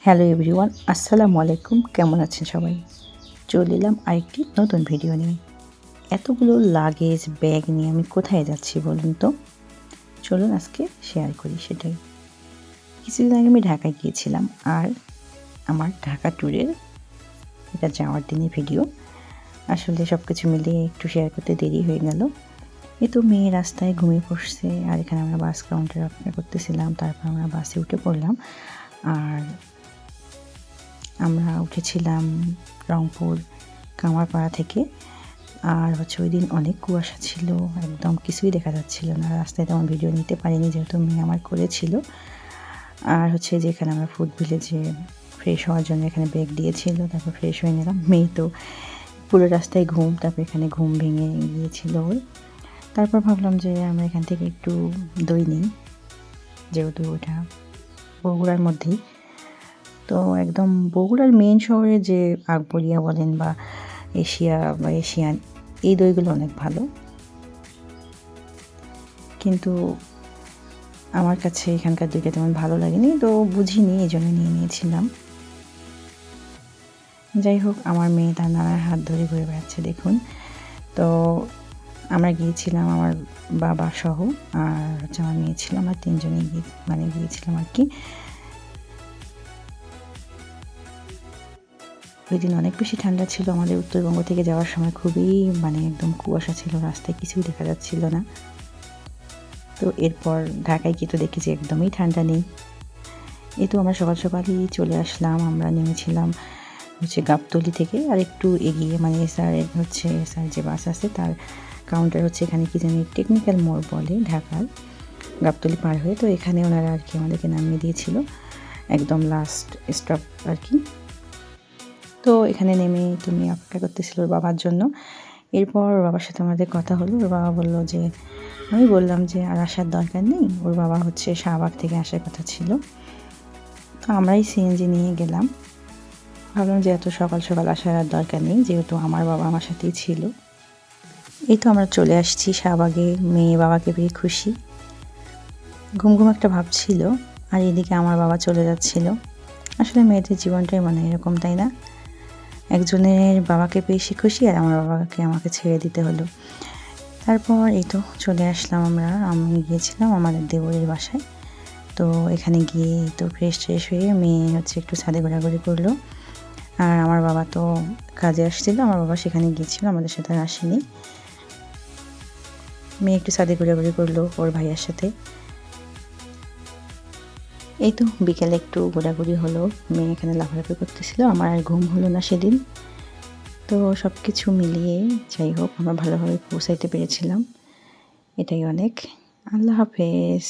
Hello everyone, আসসালামু আলাইকুম। কেমন আছেন সবাই? চলে এলাম আরেকটি নতুন ভিডিও নিয়ে। এতগুলো লাগেজ ব্যাগ নিয়ে আমি কোথায় যাচ্ছি বলুন তো? চলুন আজকে শেয়ার করি সেটাই। কিছুদিন আগে আমি ঢাকায় গিয়েছিলাম, আর আমার ঢাকা ট্যুরের এটা যাওয়ার দিনের ভিডিও। আসলে সব কিছু মিলিয়ে একটু শেয়ার করতে দেরি হয়ে গেল। এই তো মেয়ে রাস্তায় ঘুমিয়ে পড়ছে, আর এখানে আমরা বাস কাউন্টারে অপেক্ষা করতেছিলাম। তারপর আমরা বাসে উঠে পড়লাম, আর আমরা উঠেছিলাম রংপুর কামারপাড়া থেকে। আর ওইদিন অনেক কুয়াশা ছিল, একদম কিছুই দেখা যাচ্ছিল না। রাস্তায় তেমন ভিডিও নিতে পারিনি, যেহেতু মেয়ে আমার করেছিল। আর যেখানে আমরা ফুড ভিলেজে ফ্রেশ হওয়ার জন্য এখানে ব্রেক দিয়েছিল, তারপর ফ্রেশ হয়ে নিলাম। মেয়ে তো পুরো রাস্তায় ঘুম, তারপর এখানে ঘুম ভেঙে গিয়েছিল ওর। তারপর ভাবলাম যে আমরা এখান থেকে একটু দই নিই, যেহেতু ওটা বগুড়ার মধ্যেই। তো একদম বগুড়ার মেইন শহরে যে আকবরিয়া বলেন বা এশিয়া বা এশিয়ান, এই দইগুলো অনেক ভালো, কিন্তু আমার কাছে এখানকার দইটা তেমন ভালো লাগেনি, তো বুঝিনি, এই জন্য নিয়ে নিয়েছিলাম। যাই হোক, আমার মেয়ে তার নানার হাত ধরে ঘুরে বেড়াচ্ছে দেখুন। তো আমরা গিয়েছিলাম আমার বাবা সহ, আর আমার মেয়ে ছিল, আমরা তিনজনেই গিয়েছিলাম আর কি। ওই দিন অনেক বেশি ঠান্ডা ছিল। আমাদের উত্তরবঙ্গ থেকে যাওয়ার সময় খুবই একদম কুয়াশা ছিল, রাস্তায় কিছুই দেখা যাচ্ছিল না। তো এরপর ঢাকায় গিয়ে তো দেখি যে একদমই ঠান্ডা নেই। এই তো আমরা সকাল সকালই চলে আসলাম। আমরা নেমেছিলাম গাবতলী থেকে, আর একটু এগিয়ে এসআর যে বাস আছে তার কাউন্টার এখানে কি জানি টেকনিক্যাল মোড় বলে ঢাকার, গাবতলী পার হয়ে। তো এখানে ওনারা আর কি আমাদেরকে নামিয়ে দিয়েছিল, একদম লাস্ট স্টপ আর কি। তো এখানে নেমে তুমি অপেক্ষা করতেছিল ওর বাবার জন্য। এরপর ওর বাবার সাথে আমাদের কথা হলো। ওর বাবা বলল যে, আমি বললাম যে আর আসার দরকার নেই, ওর বাবা শাহবাগ থেকে আসার কথা ছিল। তো আমরাই সিএনজি নিয়ে গেলাম। ভাবলাম যে এত সকাল সকাল আসার আর দরকার নেই, যেহেতু আমার বাবা আমার সাথেই ছিল। এই তো আমরা চলে আসছি শাহবাগে। মেয়ে বাবাকে পেয়ে খুশি, ঘুম ঘুম একটা ভাব ছিল। আর এদিকে আমার বাবা চলে যাচ্ছিল। আসলে মেয়েদের জীবনটাই এরকম, তাই না? একজনের বাবাকে পেয়ে সে খুশি, আর আমার বাবাকে আমাকে ছেড়ে দিতে হলো। তারপর এই তো চলে আসলাম আমি গিয়েছিলাম আমাদের দেবরের বাসায়। তো এখানে গিয়ে তো ফ্রেশ হয়ে মেয়ে একটু ছাদে ঘোরাঘুরি করলো। আর আমার বাবা তো কাজে আসছিল, আমার বাবা সেখানে গিয়েছিল, আমাদের সাথে আর আসেনি। মেয়ে একটু ছাদে ঘোরাঘুরি করলো ওর ভাইয়ার সাথে। এই তো বিকেলে একটু ঘোরাঘুরি হলো, মেয়ে এখানে লাফালাফি করতেছিল। আমার আর ঘুম হলো না সেদিন। তো সব কিছু মিলিয়ে যাই হোক, আমরা ভালোভাবে পৌঁছাইতে পেরেছিলাম, এটাই অনেক। আল্লাহ হাফেজ।